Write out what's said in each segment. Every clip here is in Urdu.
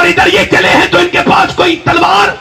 ادھر یہ چلے ہیں تو ان کے پاس کوئی تلوار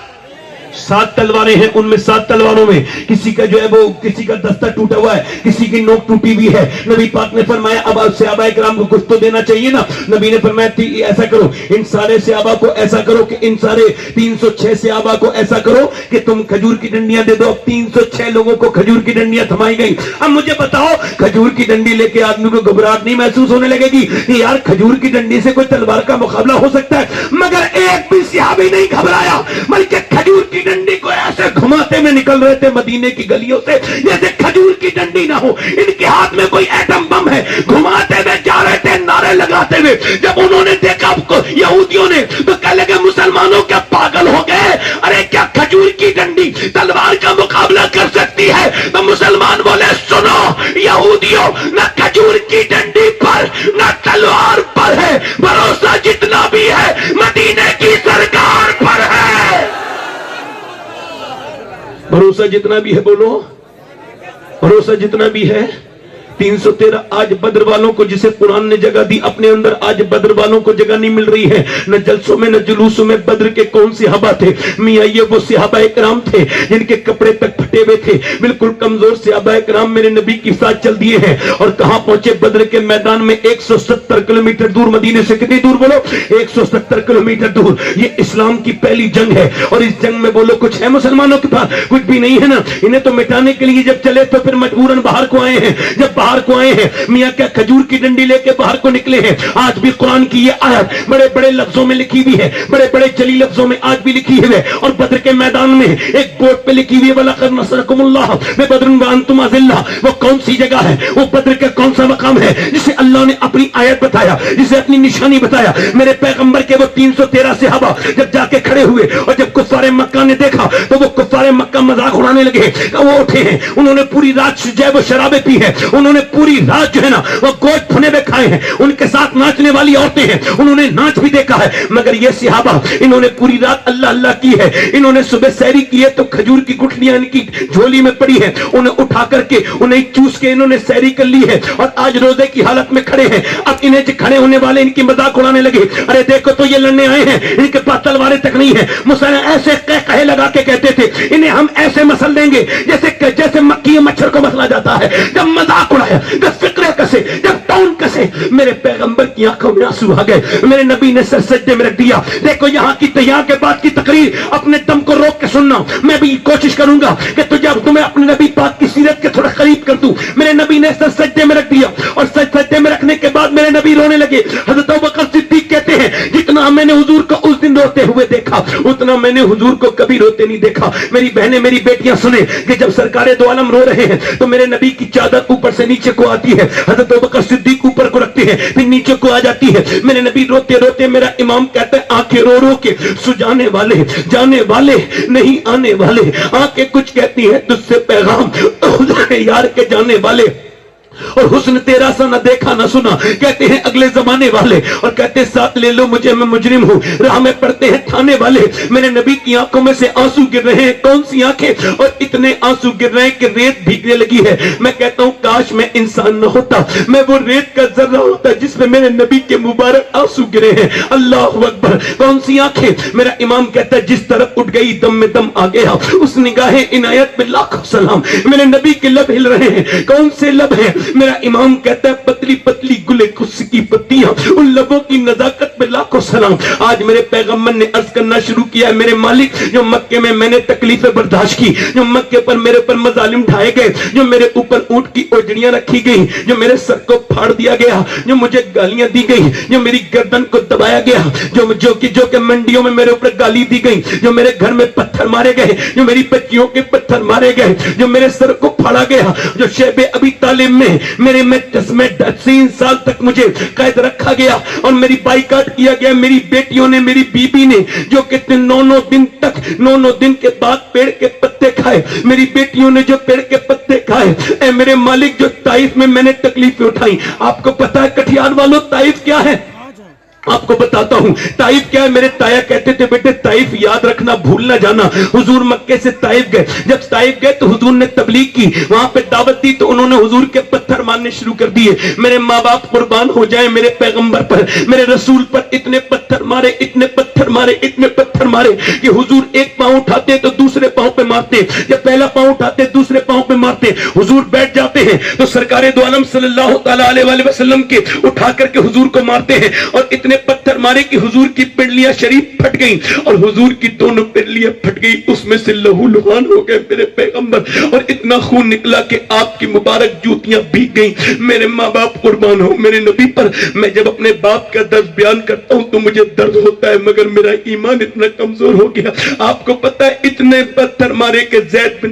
7 تلواریں ہیں، ان میں 7 تلواروں میں کسی کا جو ہے وہ کسی کا دستہ ٹوٹا ہوا ہے، کسی کی نوک ٹوٹی ہوئی ہے. نبی پاک نے فرمایا اب صحابہ کرام کو کچھ تو دینا چاہیے نا. نبی نے فرمایا ایسا کرو، ان سارے صحابہ کو ایسا کرو کہ ان سارے 306 صحابہ کو ایسا کرو کہ تم کھجور کی ڈنڈیاں دے دو. اب 306 لوگوں کو کھجور کی ڈنڈیاں تھمائی گئی. اب مجھے بتاؤ کھجور کی ڈنڈی لے کے آدمی کو گھبراہٹ نہیں محسوس ہونے لگے گی کہ یار کھجور کی ڈنڈی سے کوئی تلوار کا مقابلہ ہو سکتا ہے؟ مگر ایک بھی صحابی نہیں گھبرایا، بلکہ کھجور کی ڈنڈی کو ایسے گھماتے میں نکل رہے تھے مدینے کی گلیوں سے جیسے کھجور کی ڈنڈی نہ ہو. ان کے ہاتھ میں کوئی ایٹم بم ہے، گھماتے ہوئے جا رہے تھے نعرے لگاتے ہوئے. جب انہوں نے دیکھا یہودیوں نے تو کہنے لگے مسلمانوں کیا پاگل ہو گئے؟ ارے کیا کھجور کی ڈنڈی تلوار کا مقابلہ کر سکتی ہے؟ تو مسلمان بولے سنو یہودیوں، نہ کھجور کی ڈنڈی پر نہ تلوار پر ہے، بھروسہ جتنا بھی ہے مدینے کی سرکار پر ہے. بھروسہ جتنا بھی ہے، بولو بھروسہ جتنا بھی ہے. 313 آج بدر والوں کو جسے قرآن نے جگہ دی اپنے اندر، آج بدر والوں کو جگہ نہیں مل رہی ہے. نہ جلسوں میں نہ جلوسوں میں. بدر کے کون صحابہ تھے میاں؟ یہ وہ صحابہ کرام تھے جن کے کپڑے تک پھٹے ہوئے تھے، بالکل کمزور صحابہ کرام میرے نبی کے ساتھ چل دیے ہیں. اور کہاں پہنچے؟ بدر کے میدان میں 170 کلومیٹر دور. مدینے سے کتنی دور بولو؟ 170 کلومیٹر دور. یہ اسلام کی پہلی جنگ ہے اور اس جنگ میں بولو کچھ ہے مسلمانوں کے پاس؟ کچھ بھی نہیں ہے نا. انہیں تو مٹانے کے لیے جب چلے تو پھر مجبوراً باہر کو آئے ہیں. جب باہر کو آئے ہیں میاں کیا کھجور کی ڈنڈی لے کے باہر کو نکلے ہیں. آج بھی قرآن کی یہ آیت بڑے بڑے لفظوں میں لکھی ہوئی ہے، بڑے بڑے جلی لفظوں میں آج بھی لکھی ہوئی ہے. اور بدر کے میدان میں ایک بورڈ پہ لکھی ہوئی ہے وَلَقَدْ نَصَرَكُمُ اللَّهُ بِبَدْرٍ وَأَنْتُمْ أَذِلَّةٌ. وہ کون سی جگہ ہے؟ وہ بدر کا کون سا مقام ہے جسے اللہ نے اپنی آیت بتایا، جسے اپنی نشانی بتایا؟ میرے پیغمبر کے وہ 313 صحابہ جب جا کے کھڑے ہوئے اور جب کفار مکہ نے دیکھا تو وہ کفار مکہ مذاق اڑانے لگے. وہ اٹھے ہیں، انہوں نے پوری رات جو ہے وہ شرابیں پی ہیں، انہوں نے پوری رات جو ہے نا وہ گوشت بھنے ہوئے کھائے ہیں، ان کے ساتھ ناچنے والی عورتیں ہیں، انہوں نے ناچ بھی دیکھا ہے. مگر یہ صحابہ انہوں نے پوری رات اللہ اللہ کی ہے. انہوں نے صبح سحری کی ہے تو کھجور کی گٹھلیاں ان کی جھولی میں پڑی ہیں، انہیں اٹھا کر کے انہیں چوس کے انہوں نے سحری کر لی ہے اور آج روزے کی حالت میں کھڑے ہیں. اب انہیں جو کھڑے ہونے والے ان کی مذاق اڑانے لگے. ارے دیکھو تو یہ لڑنے آئے ہیں، ان کے پاس تلواریں تک نہیں ہیں. مسلمان ایسے کہے لگا کے کہتے تھے انہیں ہم ایسے مسل دیں گے جیسے مکھی مچھر کو مسلا جاتا ہے. جب مذاق اڑایا، جب فکرے کسے، جب ٹون کسے، میرے پیغمبر کی آنکھوں میں آنسو آ گئے. میرے نبی نے سر سجدے میں رکھ دیا. دیکھو یہاں کی تیار کے بعد کی تقریر اپنے دم کو روک کے سننا. میں بھی کوشش کروں گا کہ تمہیں اپنے نبی پاک کی سیرت کے تھوڑا قریب کر دوں. میرے نبی نے سر سجدے میں رکھ دیا اور سر سجدے میں رکھنے کے بعد میرے نبی رونے لگے. حضرت ابوبکر صدیق کہتے ہیں جتنا میں نے حضور کو اس دن روتے ہوئے دیکھا اتنا میں نے حضور کو کبھی روتے نہیں دیکھا. میری بہنیں میری بیٹیاں سنیں کہ جب سرکار دو عالم رو رہے ہیں تو میرے نبی کی چادر اوپر سے نیچے کو آتی ہے، حضرت ابوبکر صدیق اوپر کو رکھتے ہیں پھر نیچے کو آ جاتی ہے. میرے نبی روتے روتے، میرا امام کہتا ہے آنکھیں رو رو کے سجانے والے جانے والے نہیں آنے والے. آنکھیں کچھ کہتی ہیں تجھ سے پیغام یار کے جانے والے، اور حسن تیرا سا نہ دیکھا نہ سنا، کہتے ہیں اگلے زمانے والے، اور کہتے ہیں ساتھ لے لو مجھے میں مجرم ہوں. راہ میں پڑتے ہیں تھانے والے. میرے نبی کی آنکھوں میں سے آنسو گر رہے ہیں. کون سی آنکھیں؟ اور اتنے آنسو گر رہے ہیں کہ ریت بھیگنے لگی ہے. میں کہتا ہوں کاش میں انسان نہ ہوتا، میں وہ ریت کا ذرہ ہوتا جس میں میرے نبی کے مبارک آنسو گرے ہیں. اللہ اکبر. کون سی آنکھیں؟ میرا امام کہتا ہے جس طرف اٹھ گئی دم میں دم آ گیا. اس نگاہ عنایت پہ لاکھوں سلام. میرے نبی کے لب ہل رہے ہیں. کون سے لب ہیں؟ میرا امام کہتا ہے پتلی پتلی گلے خس کی پتیاں، ان لبوں کی نزاکت پہ لاکھوں سلام. آج میرے پیغمبر نے عرض کرنا شروع کیا ہے میرے مالک جو مکے میں نے تکلیفیں برداشت کی، جو مکے پر میرے پر مظالم ڈھائے گئے، جو میرے اوپر اونٹ کی اوجڑیاں رکھی گئی، جو میرے سر کو پھاڑ دیا گیا، جو مجھے گالیاں دی گئی، جو میری گردن کو دبایا گیا، جو کہ منڈیوں میں میرے اوپر گالی دی گئی، جو میرے گھر میں پتھر مارے گئے، جو میری بچیوں کے پتھر مارے گئے، جو میرے سر کو پھاڑا گیا، جو شیب ابی طالب میں میرے میں 3 سال تک مجھے قید رکھا گیا اور میری بائیکاٹ کیا گیا. میری بیٹیوں نے، میری بیوی نے جو کتنے 9 دن تک 9 دن کے بعد پیڑ کے پتے کھائے، میری بیٹیوں نے جو پیڑ کے پتے کھائے. اے میرے مالک جو طائف میں نے تکلیفیں اٹھائی. آپ کو پتا ہے کٹھیار والوں طائف کیا ہے؟ آپ کو بتاتا ہوں طائف کیا ہے. میرے تایا کہتے تھے بیٹے طائف یاد رکھنا بھول نہ جانا. حضور مکے سے طائف گئے. جب طائف گئے تو حضور نے تبلیغ کی، وہاں پہ دعوت دی تو انہوں نے حضور کے پتھر مارنے شروع کر دیے. میرے ماں باپ قربان ہو جائیں میرے پیغمبر پر، میرے رسول پر اتنے پتھر مارے، اتنے پتھر پتھر مارے، اتنے پتھر مارے کہ حضور ایک پاؤں اٹھاتے تو دوسرے پاؤں پہ مارتے، یا پہلا پاؤں اٹھاتے دوسرے پاؤں پہ مارتے. حضور بیٹھ جاتے ہیں تو سرکار دو عالم صلی اللہ تعالیٰ علیہ وسلم کے اٹھا کر کے حضور کو مارتے ہیں، اور اتنے پتھر مارے کہ حضور کی پنڈلیاں شریف پھٹ گئیں، اور حضور کی دونوں پنڈلیاں پھٹ گئی، اس میں سے لہو لہان ہو گئے میرے پیغمبر، اور اتنا خون نکلا کہ آپ کی مبارک جوتیاں بھیگ گئیں. میرے ماں باپ قربان ہو میرے نبی پر. میں جب اپنے باپ کا درد بیان کرتا ہوں تو مجھے درد ہوتا ہے، مگر میرا ایمان اتنا کمزور ہو گیا. آپ کو پتہ ہے اتنے پتھر مارے کہ زید بن